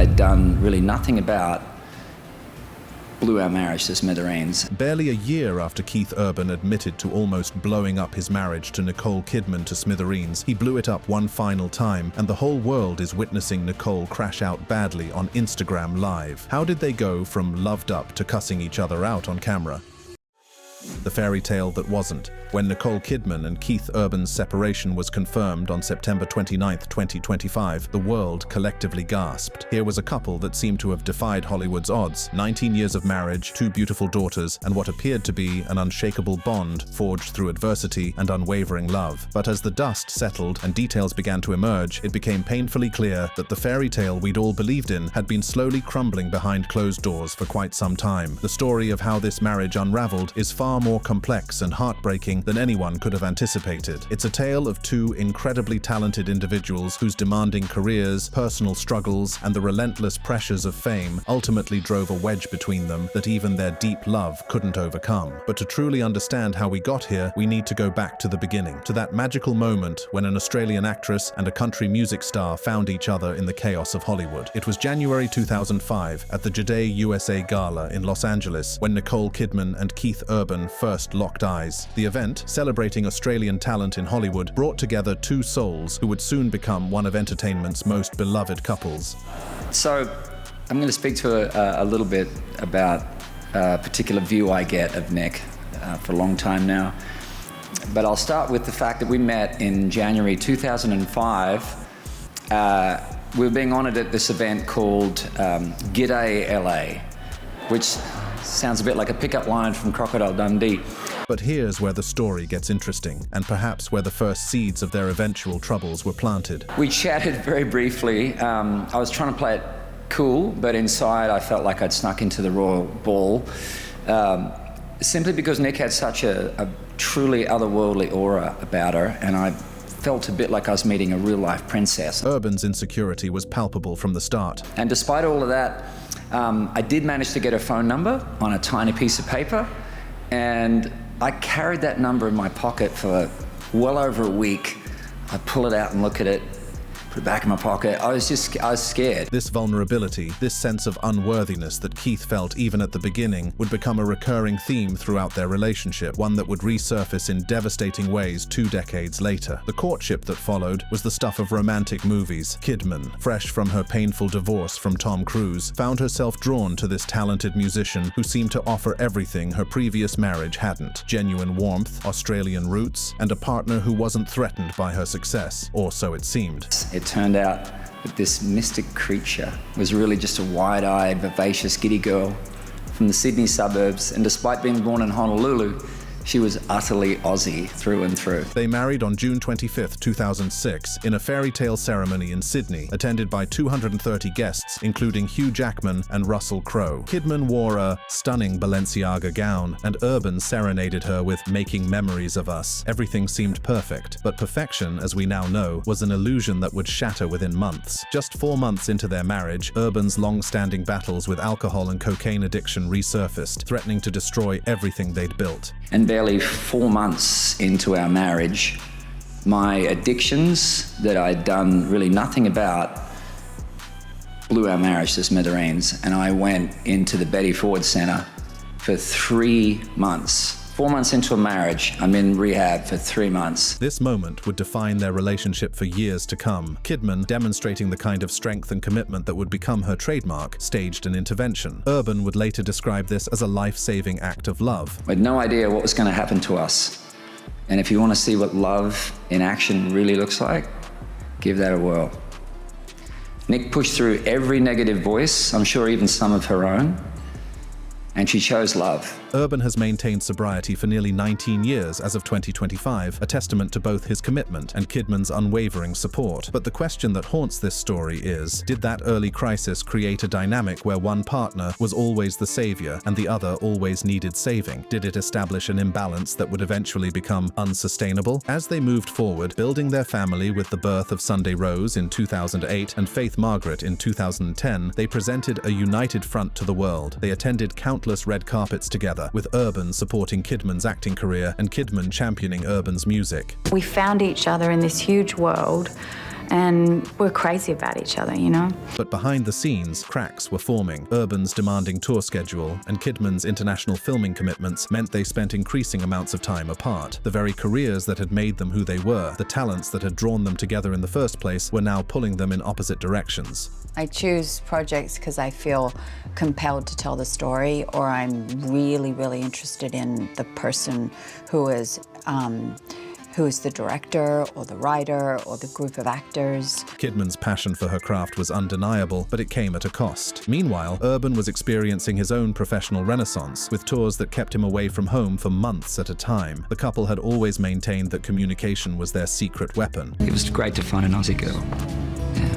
I'd done really nothing about blew our marriage to smithereens. Barely a year after Keith Urban admitted to almost blowing up his marriage to Nicole Kidman to smithereens, he blew it up one final time, and the whole world is witnessing Nicole crash out badly on Instagram Live. How did they go from loved up to cussing each other out on camera? The fairy tale that wasn't. When Nicole Kidman and Keith Urban's separation was confirmed on September 29, 2025, the world collectively gasped. Here was a couple that seemed to have defied Hollywood's odds. 19 years of marriage, 2 beautiful daughters, and what appeared to be an unshakable bond forged through adversity and unwavering love. But as the dust settled and details began to emerge, it became painfully clear that the fairy tale we'd all believed in had been slowly crumbling behind closed doors for quite some time. The story of how this marriage unraveled is far more complex and heartbreaking than anyone could have anticipated. It's a tale of 2 incredibly talented individuals whose demanding careers, personal struggles, and the relentless pressures of fame ultimately drove a wedge between them that even their deep love couldn't overcome. But to truly understand how we got here, we need to go back to the beginning, to that magical moment when an Australian actress and a country music star found each other in the chaos of Hollywood. It was January 2005 at the Jade USA Gala in Los Angeles when Nicole Kidman and Keith Urban first locked eyes. The event, celebrating Australian talent in Hollywood, brought together 2 souls who would soon become one of entertainment's most beloved couples. So I'm going to speak to a little bit about a particular view I get of Nick for a long time now. But I'll start with the fact that we met in January 2005. We were being honoured at this event called G'day LA, which sounds a bit like a pickup line from Crocodile Dundee. But here's where the story gets interesting, and perhaps where the first seeds of their eventual troubles were planted. We chatted very briefly. I was trying to play it cool, but inside I felt like I'd snuck into the royal ball, simply because Nick had such a truly otherworldly aura about her, and I felt a bit like I was meeting a real-life princess. Urban's insecurity was palpable from the start. And despite all of that, I did manage to get her phone number on a tiny piece of paper, and I carried that number in my pocket for well over a week. I pull it out and look at it, put it back in my pocket. I was scared. This vulnerability, this sense of unworthiness that Keith felt even at the beginning, would become a recurring theme throughout their relationship, one that would resurface in devastating ways 2 decades later. The courtship that followed was the stuff of romantic movies. Kidman, fresh from her painful divorce from Tom Cruise, found herself drawn to this talented musician who seemed to offer everything her previous marriage hadn't: genuine warmth, Australian roots, and a partner who wasn't threatened by her success, or so it seemed. It turned out that this mystic creature was really just a wide-eyed, vivacious, giddy girl from the Sydney suburbs, and despite being born in Honolulu, she was utterly Aussie through and through. They married on June 25, 2006, in a fairy tale ceremony in Sydney, attended by 230 guests, including Hugh Jackman and Russell Crowe. Kidman wore a stunning Balenciaga gown, and Urban serenaded her with "Making Memories of Us." Everything seemed perfect, but perfection, as we now know, was an illusion that would shatter within months. Just 4 months into their marriage, Urban's long-standing battles with alcohol and cocaine addiction resurfaced, threatening to destroy everything they'd built. And barely 4 months into our marriage, my addictions that I'd done really nothing about blew our marriage to smithereens, and I went into the Betty Ford Center for 3 months. 4 months into a marriage, I'm in rehab for 3 months. This moment would define their relationship for years to come. Kidman, demonstrating the kind of strength and commitment that would become her trademark, staged an intervention. Urban would later describe this as a life-saving act of love. I had no idea what was going to happen to us. And if you want to see what love in action really looks like, give that a whirl. Nick pushed through every negative voice, I'm sure even some of her own, and she chose love. Urban has maintained sobriety for nearly 19 years as of 2025, a testament to both his commitment and Kidman's unwavering support. But the question that haunts this story is, did that early crisis create a dynamic where one partner was always the savior and the other always needed saving? Did it establish an imbalance that would eventually become unsustainable? As they moved forward, building their family with the birth of Sunday Rose in 2008 and Faith Margaret in 2010, they presented a united front to the world. They attended countless red carpets together, with Urban supporting Kidman's acting career and Kidman championing Urban's music. We found each other in this huge world, and we're crazy about each other, you know? But behind the scenes, cracks were forming. Urban's demanding tour schedule and Kidman's international filming commitments meant they spent increasing amounts of time apart. The very careers that had made them who they were, the talents that had drawn them together in the first place, were now pulling them in opposite directions. I choose projects because I feel compelled to tell the story, or I'm really, really interested in the person who is the director or the writer or the group of actors. Kidman's passion for her craft was undeniable, but it came at a cost. Meanwhile, Urban was experiencing his own professional renaissance, with tours that kept him away from home for months at a time. The couple had always maintained that communication was their secret weapon. It was great to find an Aussie girl. Yeah.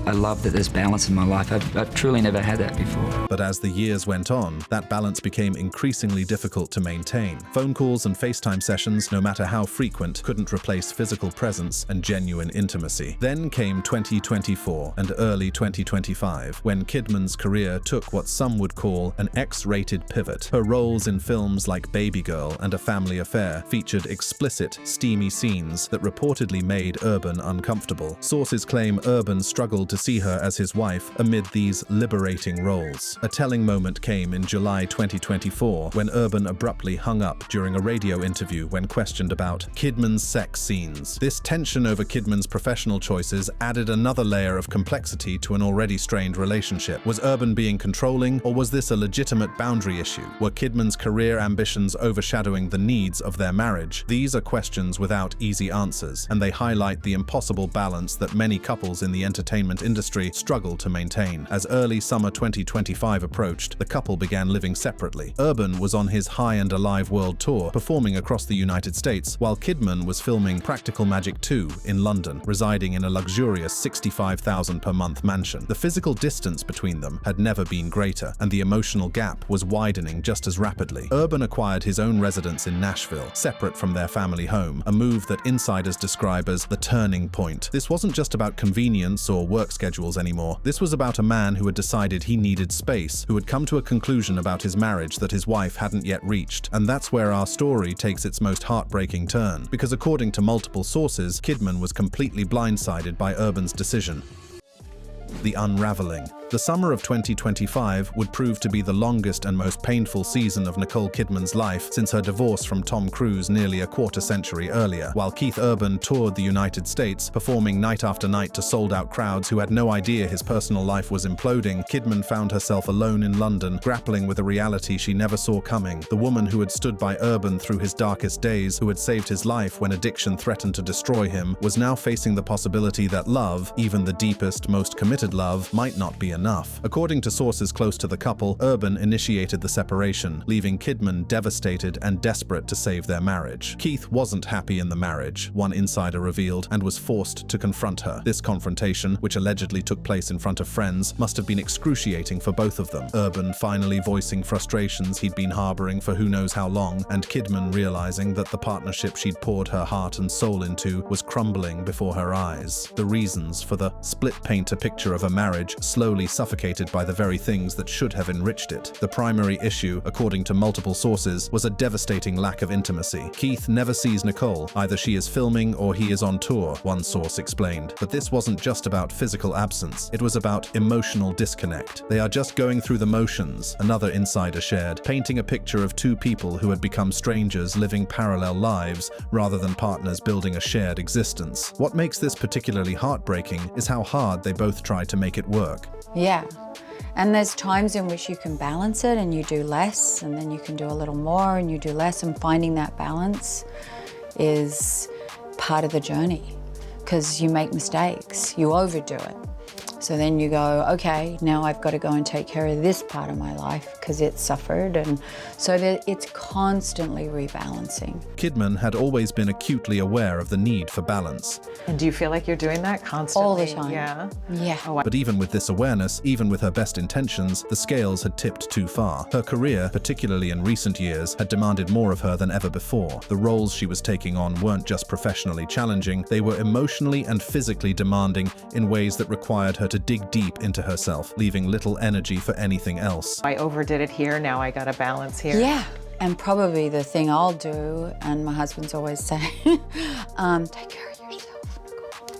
I love that there's balance in my life. I've truly never had that before. But as the years went on, that balance became increasingly difficult to maintain. Phone calls and FaceTime sessions, no matter how frequent, couldn't replace physical presence and genuine intimacy. Then came 2024 and early 2025, when Kidman's career took what some would call an X-rated pivot. Her roles in films like Baby Girl and A Family Affair featured explicit, steamy scenes that reportedly made Urban uncomfortable. Sources claim Urban struggled to see her as his wife amid these liberating roles. A telling moment came in July 2024 when Urban abruptly hung up during a radio interview when questioned about Kidman's sex scenes. This tension over Kidman's professional choices added another layer of complexity to an already strained relationship. Was Urban being controlling, or was this a legitimate boundary issue? Were Kidman's career ambitions overshadowing the needs of their marriage? These are questions without easy answers, and they highlight the impossible balance that many couples in the entertainment industry struggle to maintain. As early summer 2025 approached, the couple began living separately. Urban was on his High and Alive World Tour, performing across the United States, while Kidman was filming Practical Magic 2 in London, residing in a luxurious $65,000 per month mansion. The physical distance between them had never been greater, and the emotional gap was widening just as rapidly. Urban acquired his own residence in Nashville, separate from their family home, a move that insiders describe as the turning point. This wasn't just about convenience or work schedules anymore. This was about a man who had decided he needed space, who had come to a conclusion about his marriage that his wife hadn't yet reached. And that's where our story takes its most heartbreaking turn, because according to multiple sources, Kidman was completely blindsided by Urban's decision. The unraveling. The summer of 2025 would prove to be the longest and most painful season of Nicole Kidman's life since her divorce from Tom Cruise nearly a quarter-century earlier. While Keith Urban toured the United States, performing night after night to sold-out crowds who had no idea his personal life was imploding, Kidman found herself alone in London, grappling with a reality she never saw coming. The woman who had stood by Urban through his darkest days, who had saved his life when addiction threatened to destroy him, was now facing the possibility that love, even the deepest, most committed love, might not be enough. According to sources close to the couple, Urban initiated the separation, leaving Kidman devastated and desperate to save their marriage. Keith wasn't happy in the marriage, one insider revealed, and was forced to confront her. This confrontation, which allegedly took place in front of friends, must have been excruciating for both of them. Urban finally voicing frustrations he'd been harboring for who knows how long, and Kidman realizing that the partnership she'd poured her heart and soul into was crumbling before her eyes. The reasons for the split paint a picture of a marriage slowly suffocated by the very things that should have enriched it. The primary issue, according to multiple sources, was a devastating lack of intimacy. Keith never sees Nicole. Either she is filming or he is on tour, one source explained. But this wasn't just about physical absence. It was about emotional disconnect. They are just going through the motions, another insider shared, painting a picture of two people who had become strangers living parallel lives rather than partners building a shared existence. What makes this particularly heartbreaking is how hard they both tried to make it work. Yeah. And there's times in which you can balance it and you do less, and then you can do a little more and you do less, and finding that balance is part of the journey because you make mistakes, you overdo it. So then you go, okay, now I've got to go and take care of this part of my life because it suffered, and so that it's constantly rebalancing. Kidman had always been acutely aware of the need for balance. And do you feel like you're doing that constantly? All the time. Yeah. Yeah. Oh, wow. But even with this awareness, even with her best intentions, the scales had tipped too far. Her career, particularly in recent years, had demanded more of her than ever before. The roles she was taking on weren't just professionally challenging, they were emotionally and physically demanding in ways that required her to dig deep into herself, leaving little energy for anything else. I overdid it here, now I gotta balance here. Yeah. And probably the thing I'll do, and my husband's always saying, take care of yourself, Nicole.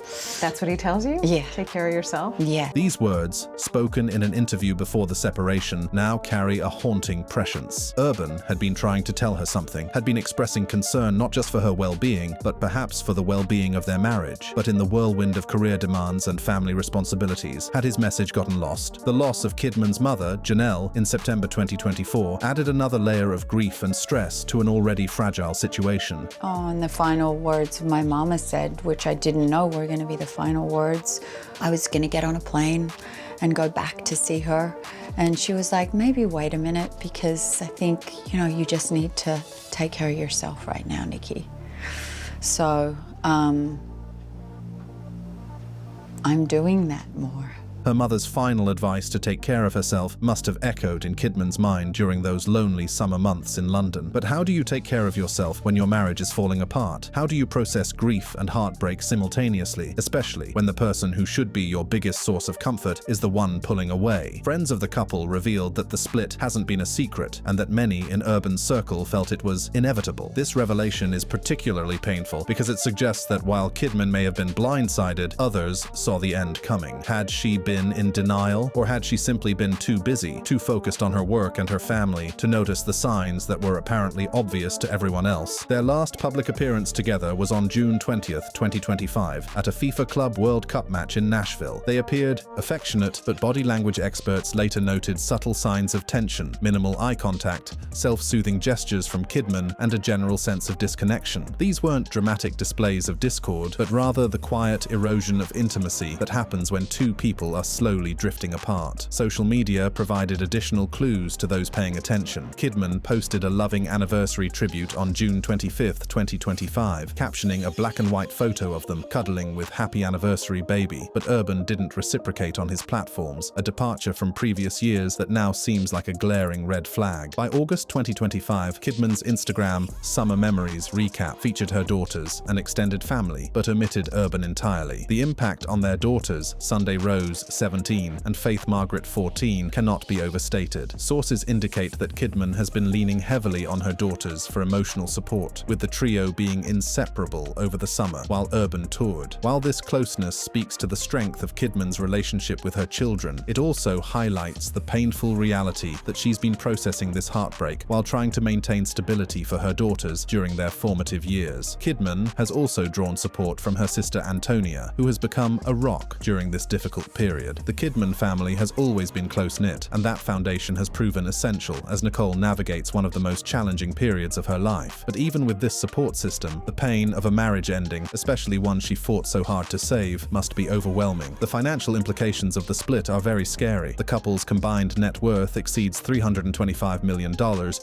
That's what he tells you? Yeah. Take care of yourself? Yeah. These words, spoken in an interview before the separation, now carry a haunting prescience. Urban had been trying to tell her something, had been expressing concern not just for her well-being, but perhaps for the well-being of their marriage. But in the whirlwind of career demands and family responsibilities, had his message gotten lost? The loss of Kidman's mother, Janelle, in September 2024, added another layer of grief and stress to an already fragile situation. Oh, and the final words my mama said, which I didn't know were going to be the final words, I was going to get on a plane and go back to see her. And she was like, maybe wait a minute, because I think, you just need to take care of yourself right now, Nikki. So I'm doing that more. Her mother's final advice to take care of herself must have echoed in Kidman's mind during those lonely summer months in London. But how do you take care of yourself when your marriage is falling apart? How do you process grief and heartbreak simultaneously, especially when the person who should be your biggest source of comfort is the one pulling away? Friends of the couple revealed that the split hasn't been a secret and that many in Urban's circle felt it was inevitable. This revelation is particularly painful because it suggests that while Kidman may have been blindsided, others saw the end coming. Had she been in denial, or had she simply been too busy, too focused on her work and her family to notice the signs that were apparently obvious to everyone else? Their last public appearance together was on June 20th, 2025, at a FIFA Club World Cup match in Nashville. They appeared affectionate, but body language experts later noted subtle signs of tension, minimal eye contact, self-soothing gestures from Kidman, and a general sense of disconnection. These weren't dramatic displays of discord, but rather the quiet erosion of intimacy that happens when two people are slowly drifting apart. Social media provided additional clues to those paying attention. Kidman posted a loving anniversary tribute on June 25th, 2025, captioning a black and white photo of them cuddling with "Happy Anniversary, Baby." But Urban didn't reciprocate on his platforms, a departure from previous years that now seems like a glaring red flag. By August 2025, Kidman's Instagram Summer Memories recap featured her daughters, an extended family, but omitted Urban entirely. The impact on their daughters, Sunday Rose, 17, and Faith Margaret, 14, cannot be overstated. Sources indicate that Kidman has been leaning heavily on her daughters for emotional support, with the trio being inseparable over the summer while Urban toured. While this closeness speaks to the strength of Kidman's relationship with her children, it also highlights the painful reality that she's been processing this heartbreak while trying to maintain stability for her daughters during their formative years. Kidman has also drawn support from her sister Antonia, who has become a rock during this difficult period. The Kidman family has always been close-knit, and that foundation has proven essential as Nicole navigates one of the most challenging periods of her life. But even with this support system, the pain of a marriage ending, especially one she fought so hard to save, must be overwhelming. The financial implications of the split are very scary. The couple's combined net worth exceeds $325 million,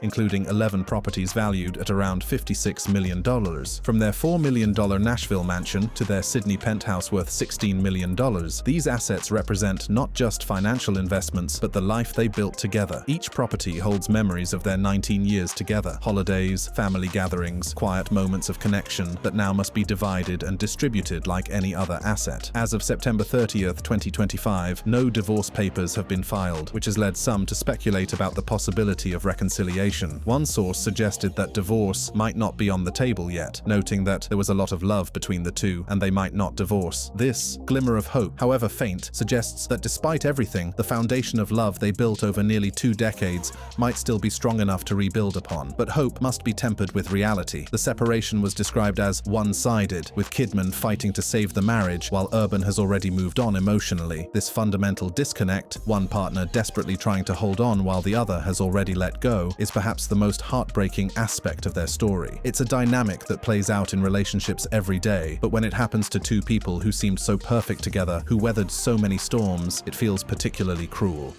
including 11 properties valued at around $56 million. From their $4 million Nashville mansion to their Sydney penthouse worth $16 million, these assets represent not just financial investments, but the life they built together. Each property holds memories of their 19 years together, holidays, family gatherings, quiet moments of connection that now must be divided and distributed like any other asset. As of September 30th, 2025, no divorce papers have been filed, which has led some to speculate about the possibility of reconciliation. One source suggested that divorce might not be on the table yet, noting that there was a lot of love between the two and they might not divorce. This glimmer of hope, however faint, suggests that despite everything, the foundation of love they built over nearly 2 decades might still be strong enough to rebuild upon. But hope must be tempered with reality. The separation was described as one-sided, with Kidman fighting to save the marriage while Urban has already moved on emotionally. This fundamental disconnect, one partner desperately trying to hold on while the other has already let go, is perhaps the most heartbreaking aspect of their story. It's a dynamic that plays out in relationships every day, but when it happens to two people who seemed so perfect together, who weathered so many storms, it feels particularly cruel.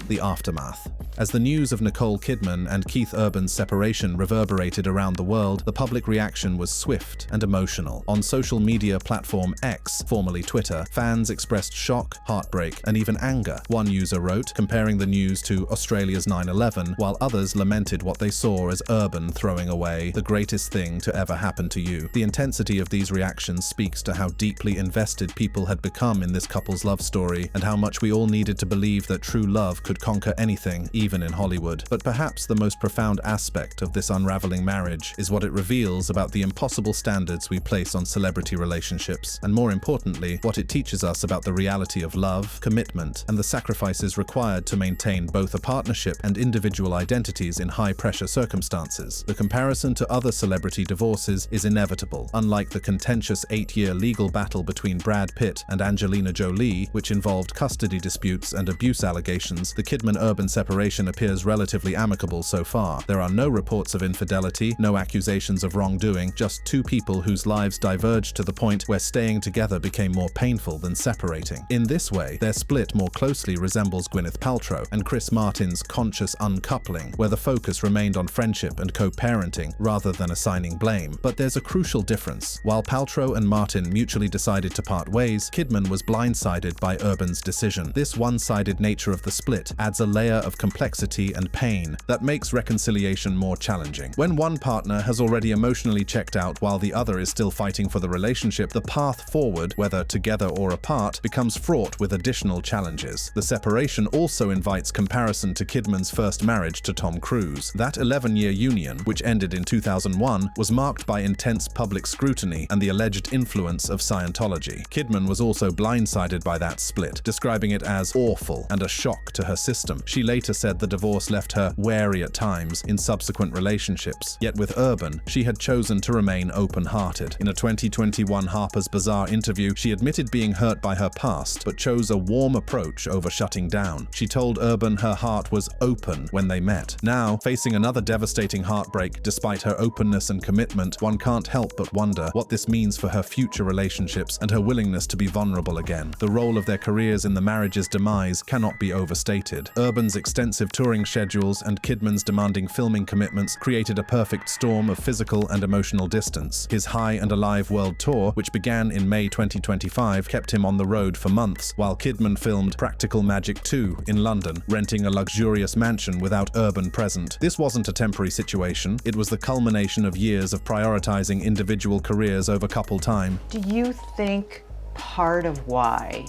The aftermath. As the news of Nicole Kidman and Keith Urban's separation reverberated around the world, the public reaction was swift and emotional. On social media platform X, formerly Twitter, fans expressed shock, heartbreak, and even anger. One user wrote, comparing the news to Australia's 9/11, while others lamented what they saw as Urban throwing away the greatest thing to ever happen to you. The intensity of these reactions speaks to how deeply invested people had become in this couple's love story, and how much we all needed to believe that true love love could conquer anything, even in Hollywood. But perhaps the most profound aspect of this unraveling marriage is what it reveals about the impossible standards we place on celebrity relationships, and more importantly, what it teaches us about the reality of love, commitment, and the sacrifices required to maintain both a partnership and individual identities in high-pressure circumstances. The comparison to other celebrity divorces is inevitable. Unlike the contentious 8-year legal battle between Brad Pitt and Angelina Jolie, which involved custody disputes and abuse allegations, the Kidman-Urban separation appears relatively amicable so far. There are no reports of infidelity, no accusations of wrongdoing, just two people whose lives diverged to the point where staying together became more painful than separating. In this way, their split more closely resembles Gwyneth Paltrow and Chris Martin's conscious uncoupling, where the focus remained on friendship and co-parenting rather than assigning blame. But there's a crucial difference. While Paltrow and Martin mutually decided to part ways, Kidman was blindsided by Urban's decision. This one-sided nature of the split adds a layer of complexity and pain that makes reconciliation more challenging. When one partner has already emotionally checked out while the other is still fighting for the relationship, the path forward, whether together or apart, becomes fraught with additional challenges. The separation also invites comparison to Kidman's first marriage to Tom Cruise. That 11-year union, which ended in 2001, was marked by intense public scrutiny and the alleged influence of Scientology. Kidman was also blindsided by that split, describing it as awful and a shock to her system. She later said the divorce left her wary at times in subsequent relationships. Yet with Urban, she had chosen to remain open-hearted. In a 2021 Harper's Bazaar interview, she admitted being hurt by her past, but chose a warm approach over shutting down. She told Urban her heart was open when they met. Now, facing another devastating heartbreak, despite her openness and commitment, one can't help but wonder what this means for her future relationships and her willingness to be vulnerable again. The role of their careers in the marriage's demise cannot be overstated. Urban's extensive touring schedules and Kidman's demanding filming commitments created a perfect storm of physical and emotional distance. His High and Alive World Tour, which began in May 2025, kept him on the road for months, while Kidman filmed Practical Magic 2 in London, renting a luxurious mansion without Urban present. This wasn't a temporary situation, it was the culmination of years of prioritizing individual careers over couple time. Do you think part of why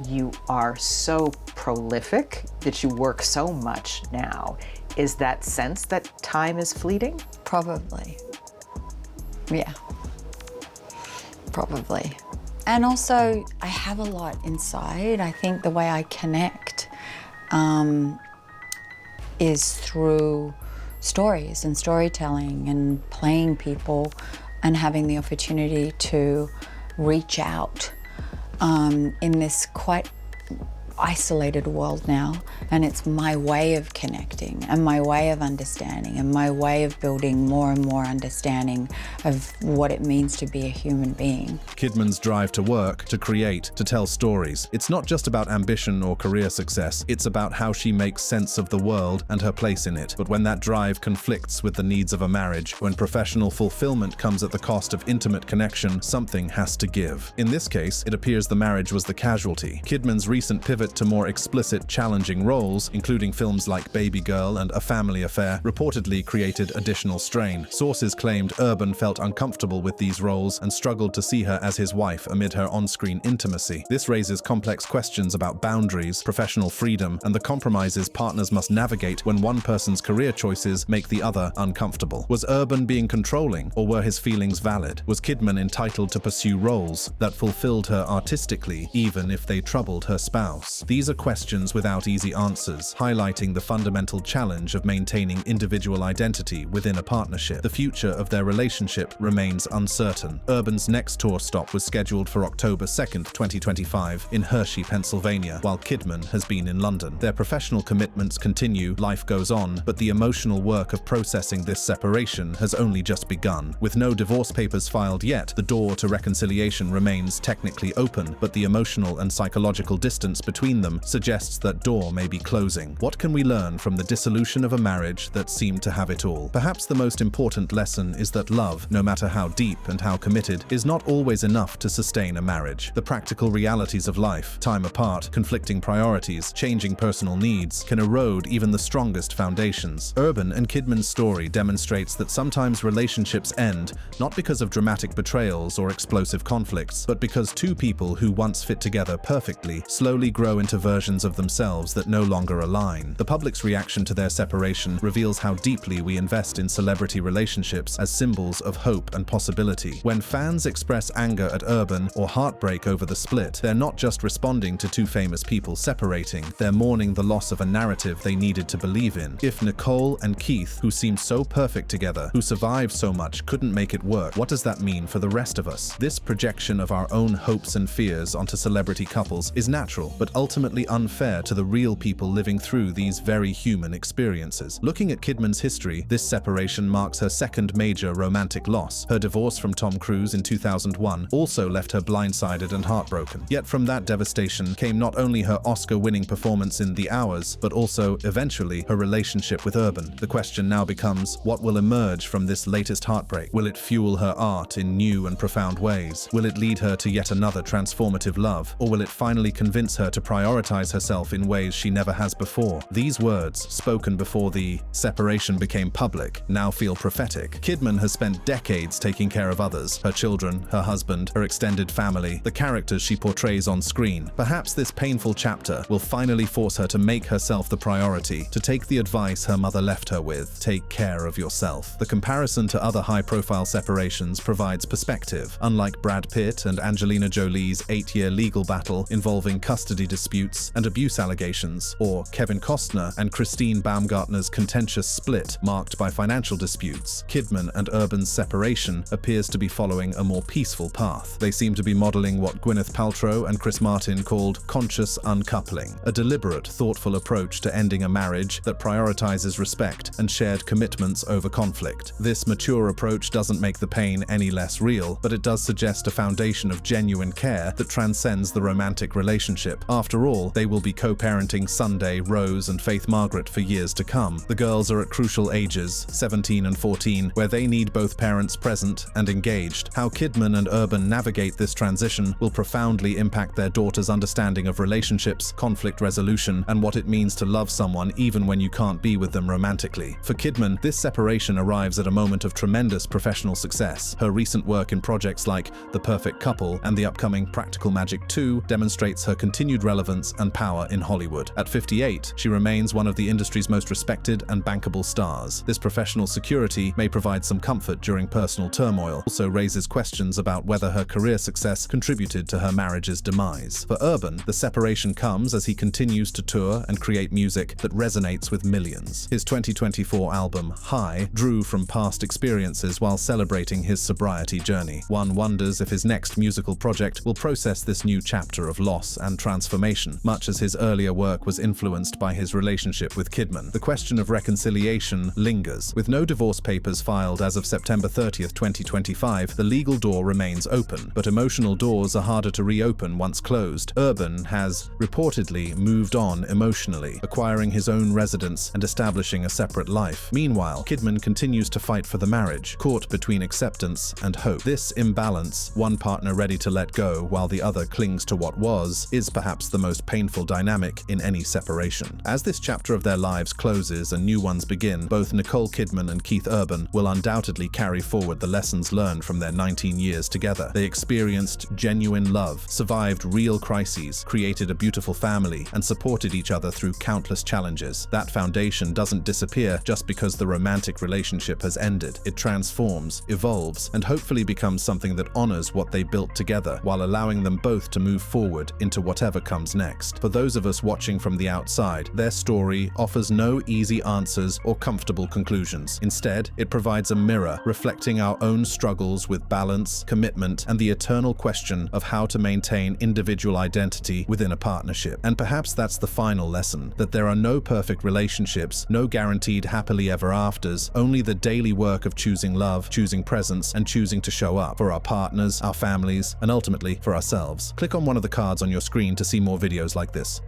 you are so prolific, that you work so much now, is that sense that time is fleeting? Probably. Yeah. Probably. And also, I have a lot inside. I think the way I connect is through stories and storytelling and playing people and having the opportunity to reach out in this quite isolated world now, and it's my way of connecting and my way of understanding and my way of building more and more understanding of what it means to be a human being. Kidman's drive to work, to create, to tell stories. It's not just about ambition or career success, it's about how she makes sense of the world and her place in it. But when that drive conflicts with the needs of a marriage, when professional fulfillment comes at the cost of intimate connection, something has to give. In this case, it appears the marriage was the casualty. Kidman's recent pivot to more explicit, challenging roles, including films like Baby Girl and A Family Affair, reportedly created additional strain. Sources claimed Urban felt uncomfortable with these roles and struggled to see her as his wife amid her on-screen intimacy. This raises complex questions about boundaries, professional freedom, and the compromises partners must navigate when one person's career choices make the other uncomfortable. Was Urban being controlling, or were his feelings valid? Was Kidman entitled to pursue roles that fulfilled her artistically, even if they troubled her spouse? These are questions without easy answers, highlighting the fundamental challenge of maintaining individual identity within a partnership. The future of their relationship remains uncertain. Urban's next tour stop was scheduled for October 2nd, 2025 in Hershey, Pennsylvania, while Kidman has been in London. Their professional commitments continue, life goes on, but the emotional work of processing this separation has only just begun. With no divorce papers filed yet, the door to reconciliation remains technically open, but the emotional and psychological distance between them suggests that door may be closing. What can we learn from the dissolution of a marriage that seemed to have it all? Perhaps the most important lesson is that love, no matter how deep and how committed, is not always enough to sustain a marriage. The practical realities of life, time apart, conflicting priorities, changing personal needs, can erode even the strongest foundations. Urban and Kidman's story demonstrates that sometimes relationships end not because of dramatic betrayals or explosive conflicts, but because two people who once fit together perfectly slowly grow grow into versions of themselves that no longer align. The public's reaction to their separation reveals how deeply we invest in celebrity relationships as symbols of hope and possibility. When fans express anger at Urban or heartbreak over the split, they're not just responding to two famous people separating, they're mourning the loss of a narrative they needed to believe in. If Nicole and Keith, who seem so perfect together, who survived so much, couldn't make it work, what does that mean for the rest of us? This projection of our own hopes and fears onto celebrity couples is natural, but ultimately unfair to the real people living through these very human experiences. Looking at Kidman's history, this separation marks her second major romantic loss. Her divorce from Tom Cruise in 2001 also left her blindsided and heartbroken. Yet from that devastation came not only her Oscar-winning performance in The Hours, but also, eventually, her relationship with Urban. The question now becomes, what will emerge from this latest heartbreak? Will it fuel her art in new and profound ways? Will it lead her to yet another transformative love? Or will it finally convince her to prioritize herself in ways she never has before? These words, spoken before the separation became public, now feel prophetic. Kidman has spent decades taking care of others, her children, her husband, her extended family, the characters she portrays on screen. Perhaps this painful chapter will finally force her to make herself the priority, to take the advice her mother left her with: take care of yourself. The comparison to other high-profile separations provides perspective. Unlike Brad Pitt and Angelina Jolie's 8-year legal battle involving custody disputes and abuse allegations, or Kevin Costner and Christine Baumgartner's contentious split marked by financial disputes, Kidman and Urban's separation appears to be following a more peaceful path. They seem to be modeling what Gwyneth Paltrow and Chris Martin called conscious uncoupling, a deliberate, thoughtful approach to ending a marriage that prioritizes respect and shared commitments over conflict. This mature approach doesn't make the pain any less real, but it does suggest a foundation of genuine care that transcends the romantic relationship. After all, they will be co-parenting Sunday, Rose, and Faith Margaret for years to come. The girls are at crucial ages, 17 and 14, where they need both parents present and engaged. How Kidman and Urban navigate this transition will profoundly impact their daughter's understanding of relationships, conflict resolution, and what it means to love someone even when you can't be with them romantically. For Kidman, this separation arrives at a moment of tremendous professional success. Her recent work in projects like The Perfect Couple and the upcoming Practical Magic 2 demonstrates her continued relevance and power in Hollywood. At 58, she remains one of the industry's most respected and bankable stars. This professional security may provide some comfort during personal turmoil, also raises questions about whether her career success contributed to her marriage's demise. For Urban, the separation comes as he continues to tour and create music that resonates with millions. His 2024 album, High, drew from past experiences while celebrating his sobriety journey. One wonders if his next musical project will process this new chapter of loss and transformation, much as his earlier work was influenced by his relationship with Kidman. The question of reconciliation lingers. With no divorce papers filed as of September 30th, 2025, the legal door remains open, but emotional doors are harder to reopen once closed. Urban has reportedly moved on emotionally, acquiring his own residence and establishing a separate life. Meanwhile, Kidman continues to fight for the marriage, caught between acceptance and hope. This imbalance, one partner ready to let go while the other clings to what was, is perhaps the most painful dynamic in any separation. As this chapter of their lives closes and new ones begin, both Nicole Kidman and Keith Urban will undoubtedly carry forward the lessons learned from their 19 years together. They experienced genuine love, survived real crises, created a beautiful family, and supported each other through countless challenges. That foundation doesn't disappear just because the romantic relationship has ended. It transforms, evolves, and hopefully becomes something that honors what they built together, while allowing them both to move forward into whatever comes next. For those of us watching from the outside, their story offers no easy answers or comfortable conclusions. Instead, it provides a mirror reflecting our own struggles with balance, commitment, and the eternal question of how to maintain individual identity within a partnership. And perhaps that's the final lesson, that there are no perfect relationships, no guaranteed happily ever afters, only the daily work of choosing love, choosing presence, and choosing to show up for our partners, our families, and ultimately for ourselves. Click on one of the cards on your screen to see more videos like this.